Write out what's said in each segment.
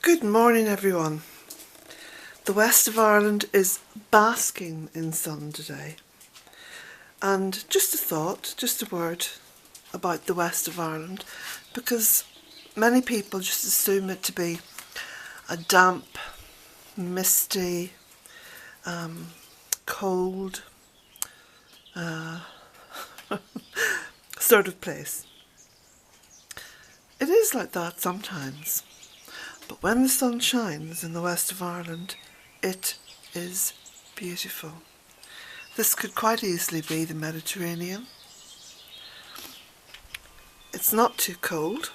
Good morning, everyone. The west of Ireland is basking in sun today. And just a thought, just a word about the west of Ireland, because many people just assume it to be a damp, misty, cold sort of place. It is like that sometimes. But when the sun shines in the west of Ireland, it is beautiful. This could quite easily be the Mediterranean. It's not too cold.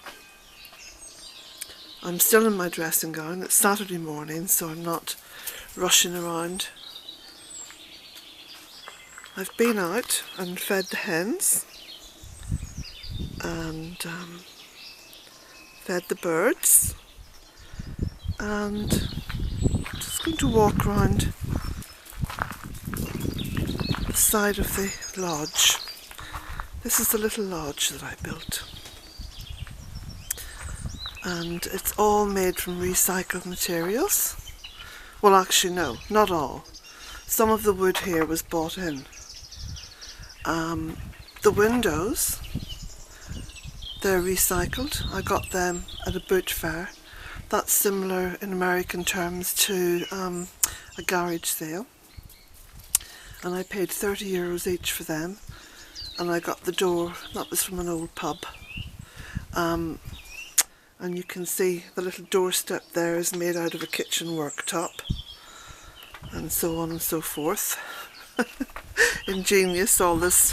I'm still in my dressing gown. It's Saturday morning, so I'm not rushing around. I've been out and fed the hens and fed the birds. And I'm just going to walk around the side of the lodge. This is the little lodge that I built. And it's all made from recycled materials. Well, actually no, not all. Some of the wood here was bought in. The windows, they're recycled. I got them at a boot fair. That's similar in American terms to a garage sale. And I paid €30 each for them. And I got the door, that was from an old pub. And you can see the little doorstep there is made out of a kitchen worktop. And so on and so forth. Ingenious, all this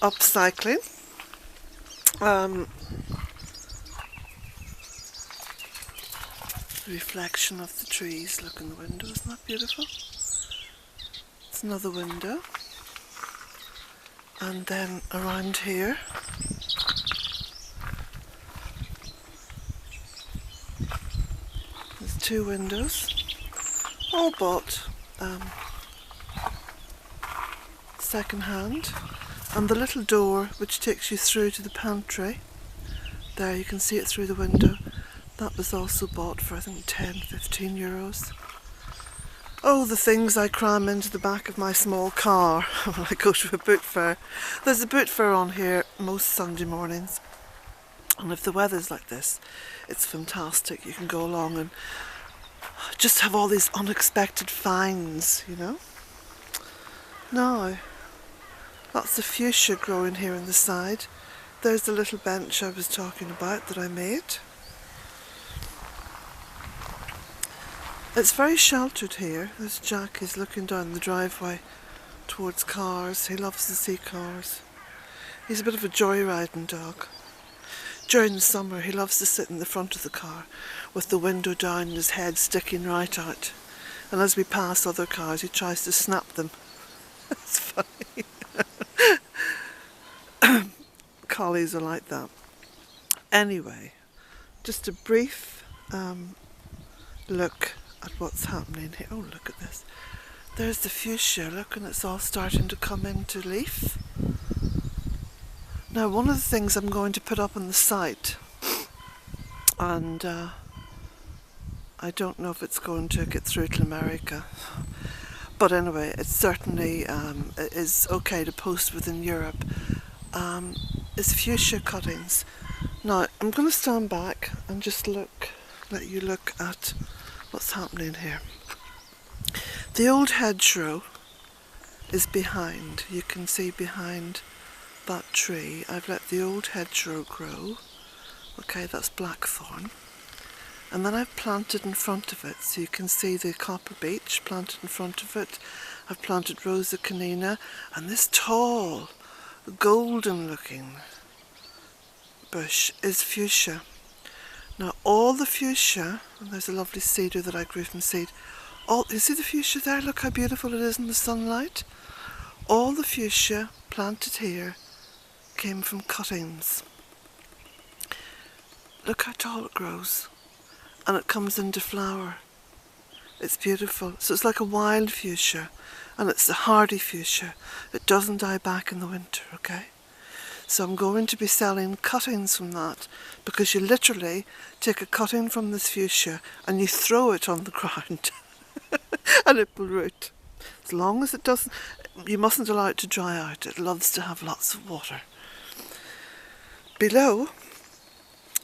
upcycling. Reflection of the trees. Look in the window, isn't that beautiful? It's another window. And then around here there's two windows, all bought second hand, and the little door which takes you through to the pantry, there you can see it through the window. That was also bought for I think €10–15. Oh, the things I cram into the back of my small car when I go to a boot fair. There's a boot fair on here most Sunday mornings. And if the weather's like this, it's fantastic. You can go along and just have all these unexpected finds, you know. Now, lots of fuchsia growing here on the side. There's the little bench I was talking about that I made. It's very sheltered here. There's Jack, he's looking down the driveway towards cars. He loves to see cars. He's a bit of a joyriding dog. During the summer he loves to sit in the front of the car with the window down and his head sticking right out. And as we pass other cars he tries to snap them. It's funny. Collies are like that. Anyway, just a brief look at what's happening here. Oh, look at this. There's the fuchsia, look, and it's all starting to come into leaf. Now, one of the things I'm going to put up on the site, and I don't know if it's going to get through to America, but anyway, it certainly is okay to post within Europe, is fuchsia cuttings. Now, I'm going to stand back and just let you look at what's happening here. The old hedgerow is behind. You can see behind that tree. I've let the old hedgerow grow. Okay, that's blackthorn. And then I've planted in front of it, so you can see the copper beech planted in front of it. I've planted Rosa canina, and this tall, golden looking bush is fuchsia. Now all the fuchsia, and there's a lovely cedar that I grew from seed, you see the fuchsia there? Look how beautiful it is in the sunlight. All the fuchsia planted here came from cuttings. Look how tall it grows, and it comes into flower. It's beautiful. So it's like a wild fuchsia, and it's a hardy fuchsia. It doesn't die back in the winter, okay? So I'm going to be selling cuttings from that, because you literally take a cutting from this fuchsia and you throw it on the ground and it will root. As long as it doesn't, you mustn't allow it to dry out. It loves to have lots of water. Below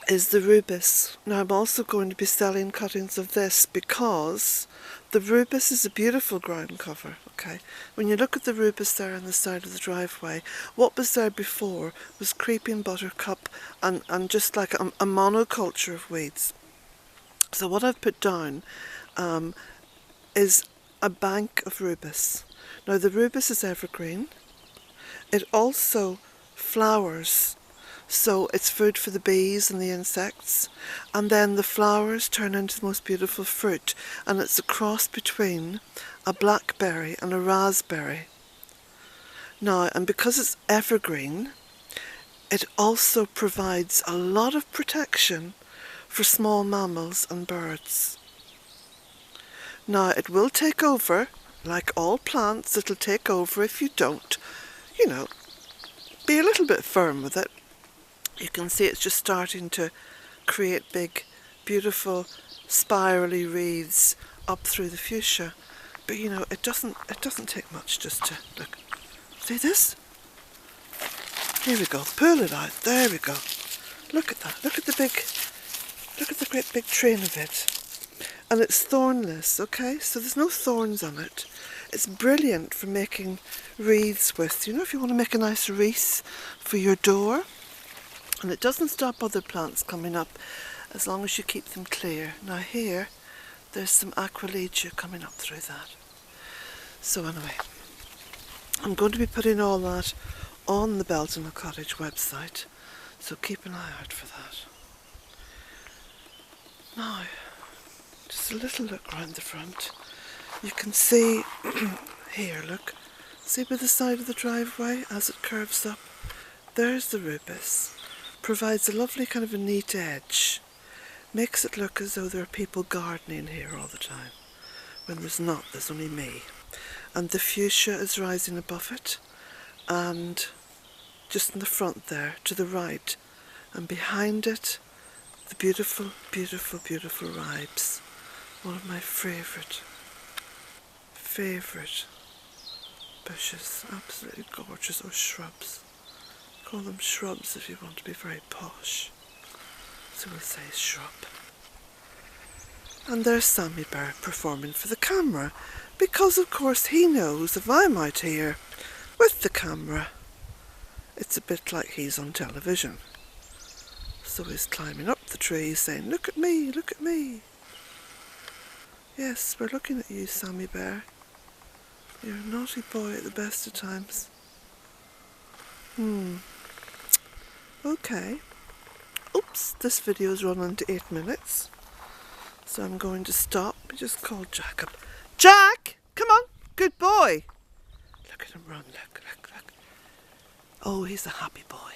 is the rubus. Now I'm also going to be selling cuttings of this, because the rubus is a beautiful ground cover, okay? When you look at the rubus there on the side of the driveway, what was there before was creeping buttercup and just like a monoculture of weeds. So what I've put down is a bank of rubus. Now the rubus is evergreen. It also flowers, so it's food for the bees and the insects, and then the flowers turn into the most beautiful fruit, and it's a cross between a blackberry and a raspberry. Now, and because it's evergreen, it also provides a lot of protection for small mammals and birds. Now, it will take over, like all plants, it'll take over if you don't, be a little bit firm with it. You can see it's just starting to create big, beautiful, spirally wreaths up through the fuchsia. But it doesn't take much just to look. See this? Here we go. Pull it out. There we go. Look at that. Look at the great big train of it. And it's thornless, okay? So there's no thorns on it. It's brilliant for making wreaths with. If you want to make a nice wreath for your door. And it doesn't stop other plants coming up as long as you keep them clear. Now here, there's some aquilegia coming up through that. So anyway, I'm going to be putting all that on the Bealtaine Cottage website, so keep an eye out for that. Now, just a little look round the front. You can see here, look, see by the side of the driveway as it curves up? There's the rubus. Provides a lovely kind of a neat edge. Makes it look as though there are people gardening here all the time, when there's not, there's only me. And the fuchsia is rising above it, and just in the front there, to the right, and behind it, the beautiful, beautiful, beautiful ribes. One of my favourite bushes, absolutely gorgeous, or shrubs. Call them shrubs if you want to be very posh. So we'll say shrub. And there's Sammy Bear performing for the camera, because of course he knows if I'm out here with the camera, it's a bit like he's on television. So he's climbing up the tree saying, "Look at me, look at me." Yes, we're looking at you, Sammy Bear. You're a naughty boy at the best of times. Okay. Oops, this video is running to 8 minutes. So I'm going to stop. I just called Jack up. Jack! Come on! Good boy! Look at him run. Look. Oh, he's a happy boy.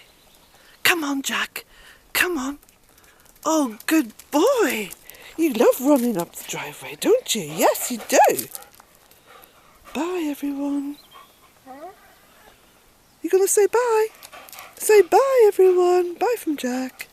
Come on, Jack. Come on. Oh, good boy. You love running up the driveway, don't you? Yes, you do. Bye, everyone. You gonna say bye? Say bye, everyone. Bye from Jack.